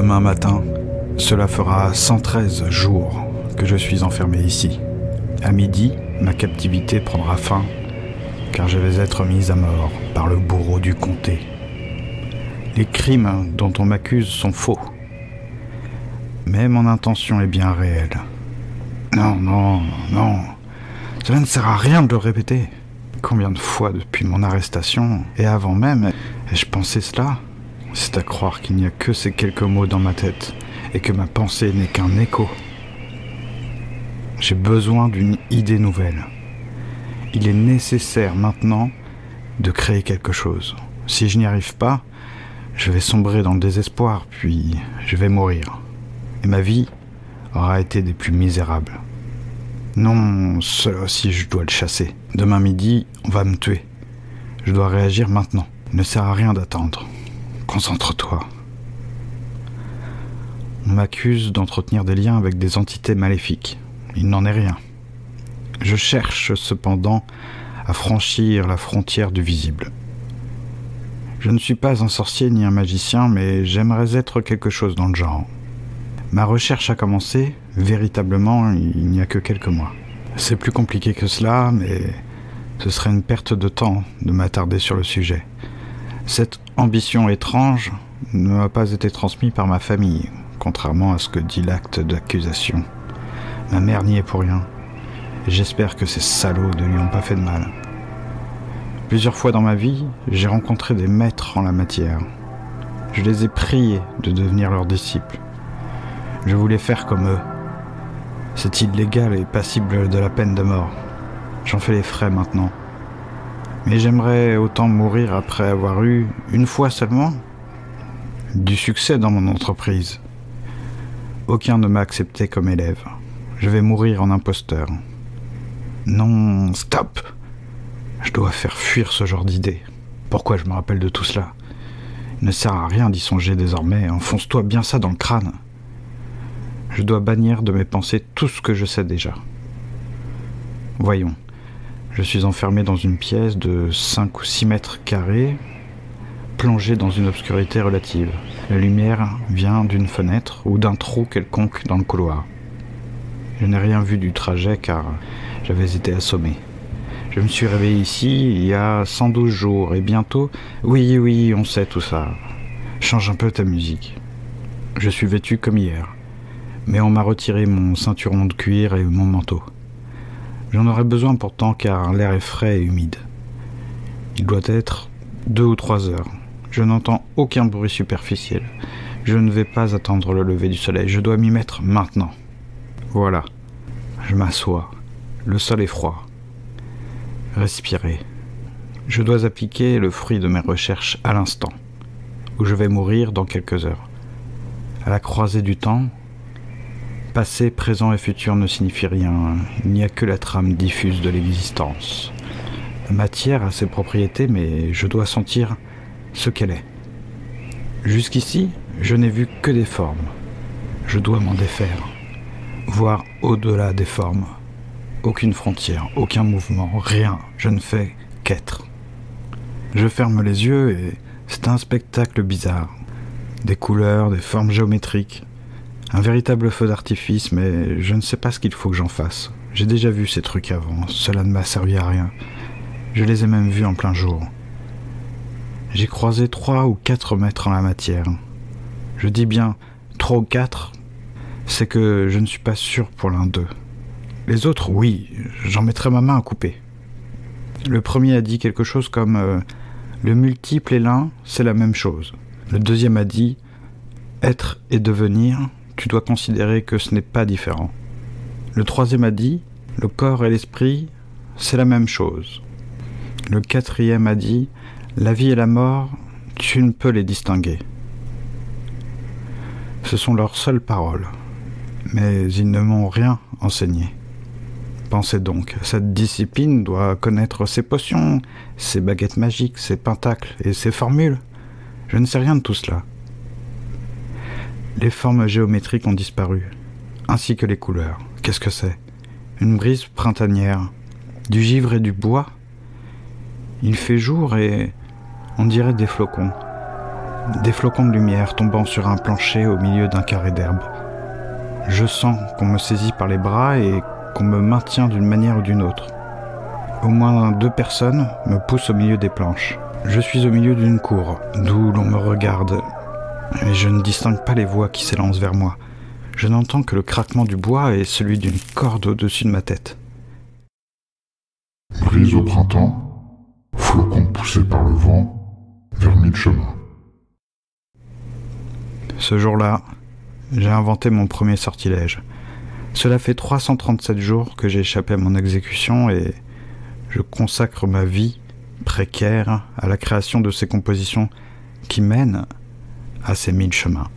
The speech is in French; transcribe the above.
Demain matin, cela fera 113 jours que je suis enfermé ici. À midi, ma captivité prendra fin, car je vais être mis à mort par le bourreau du comté. Les crimes dont on m'accuse sont faux, mais mon intention est bien réelle. Non, cela ne sert à rien de le répéter. Combien de fois depuis mon arrestation, et avant même, ai-je pensé cela ? C'est à croire qu'il n'y a que ces quelques mots dans ma tête, et que ma pensée n'est qu'un écho. J'ai besoin d'une idée nouvelle. Il est nécessaire maintenant de créer quelque chose. Si je n'y arrive pas, je vais sombrer dans le désespoir, puis je vais mourir. Et ma vie aura été des plus misérables. Non, cela aussi je dois le chasser. Demain midi, on va me tuer. Je dois réagir maintenant. Il ne sert à rien d'attendre. Concentre-toi. On m'accuse d'entretenir des liens avec des entités maléfiques. Il n'en est rien. Je cherche cependant à franchir la frontière du visible. Je ne suis pas un sorcier ni un magicien, mais j'aimerais être quelque chose dans le genre. Ma recherche a commencé, véritablement, il n'y a que quelques mois. C'est plus compliqué que cela, mais ce serait une perte de temps de m'attarder sur le sujet. Cette ambition étrange ne m'a pas été transmise par ma famille, contrairement à ce que dit l'acte d'accusation. Ma mère n'y est pour rien. J'espère que ces salauds ne lui ont pas fait de mal. Plusieurs fois dans ma vie, j'ai rencontré des maîtres en la matière. Je les ai priés de devenir leurs disciples. Je voulais faire comme eux. C'est illégal et passible de la peine de mort. J'en fais les frais maintenant. Mais j'aimerais autant mourir après avoir eu, une fois seulement, du succès dans mon entreprise. Aucun ne m'a accepté comme élève. Je vais mourir en imposteur. Non, stop! Je dois faire fuir ce genre d'idée. Pourquoi je me rappelle de tout cela? Il ne sert à rien d'y songer désormais. Enfonce-toi bien ça dans le crâne. Je dois bannir de mes pensées tout ce que je sais déjà. Voyons. Je suis enfermé dans une pièce de 5 ou 6 mètres carrés, plongé dans une obscurité relative. La lumière vient d'une fenêtre ou d'un trou quelconque dans le couloir. Je n'ai rien vu du trajet car j'avais été assommé. Je me suis réveillé ici il y a 112 jours et bientôt... Oui, on sait tout ça. Change un peu ta musique. Je suis vêtu comme hier, mais on m'a retiré mon ceinturon de cuir et mon manteau. J'en aurais besoin pourtant car l'air est frais et humide. Il doit être 2 ou 3 heures. Je n'entends aucun bruit superficiel. Je ne vais pas attendre le lever du soleil. Je dois m'y mettre maintenant. Voilà. Je m'assois. Le sol est froid. Respirer. Je dois appliquer le fruit de mes recherches à l'instant, où je vais mourir dans quelques heures. À la croisée du temps, passé, présent et futur ne signifie rien. Il n'y a que la trame diffuse de l'existence. La matière a ses propriétés, mais je dois sentir ce qu'elle est. Jusqu'ici, je n'ai vu que des formes. Je dois m'en défaire. Voir au-delà des formes. Aucune frontière, aucun mouvement, rien. Je ne fais qu'être. Je ferme les yeux et c'est un spectacle bizarre. Des couleurs, des formes géométriques. Un véritable feu d'artifice, mais je ne sais pas ce qu'il faut que j'en fasse. J'ai déjà vu ces trucs avant, cela ne m'a servi à rien. Je les ai même vus en plein jour. J'ai croisé 3 ou 4 maîtres en la matière. Je dis bien 3 ou 4, c'est que je ne suis pas sûr pour l'un d'eux. Les autres, oui, j'en mettrai ma main à couper. Le premier a dit quelque chose comme le multiple et l'un, c'est la même chose. Le deuxième a dit être et devenir, tu dois considérer que ce n'est pas différent. Le troisième a dit le corps et l'esprit, c'est la même chose. Le quatrième a dit la vie et la mort, tu ne peux les distinguer. Ce sont leurs seules paroles, mais ils ne m'ont rien enseigné. Pensez donc, cette discipline doit connaître ses potions, ses baguettes magiques, ses pentacles et ses formules. Je ne sais rien de tout cela. Les formes géométriques ont disparu, ainsi que les couleurs. Qu'est-ce que c'est? Une brise printanière, du givre et du bois. Il fait jour et on dirait des flocons. Des flocons de lumière tombant sur un plancher au milieu d'un carré d'herbe. Je sens qu'on me saisit par les bras et qu'on me maintient d'une manière ou d'une autre. Au moins 2 personnes me poussent au milieu des planches. Je suis au milieu d'une cour, d'où l'on me regarde, et je ne distingue pas les voix qui s'élancent vers moi. Je n'entends que le craquement du bois et celui d'une corde au-dessus de ma tête. Brise au printemps, flocons poussés par le vent, vers 1000 chemins. Ce jour-là, j'ai inventé mon premier sortilège. Cela fait 337 jours que j'ai échappé à mon exécution et je consacre ma vie précaire à la création de ces compositions qui mènent à ces 1000 chemins.